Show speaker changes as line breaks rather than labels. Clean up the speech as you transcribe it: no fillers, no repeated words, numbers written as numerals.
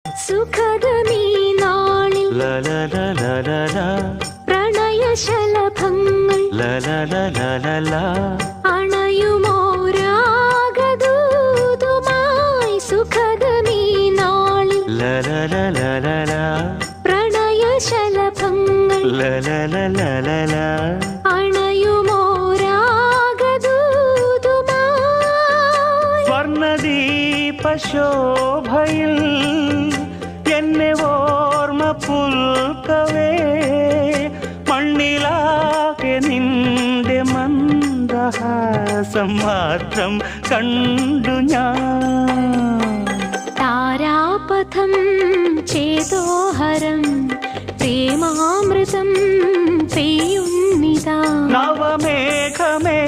സുഖദമീ നാളിൽ പ്രണയശലഭങ്ങൾ അണയുമോരാഗദൂതുമായി. സുഖദമീ നാളിൽ പ്രണയശലഭങ്ങൾ അണയുമോരാഗദൂതുമായി.
വർണ്ണദീപശോഭയിൽ എന്നെ ഓർമ്മ പുൽക്കവേ മണ്ണിലാകെ നിന്റെ മന്ദഹാസം മാത്രം കണ്ടു ഞാൻ.
താരാപഥം ചേതോഹരം പ്രേമാമൃതം പെയ്യുന്നിതാ.
നവമേഘമേ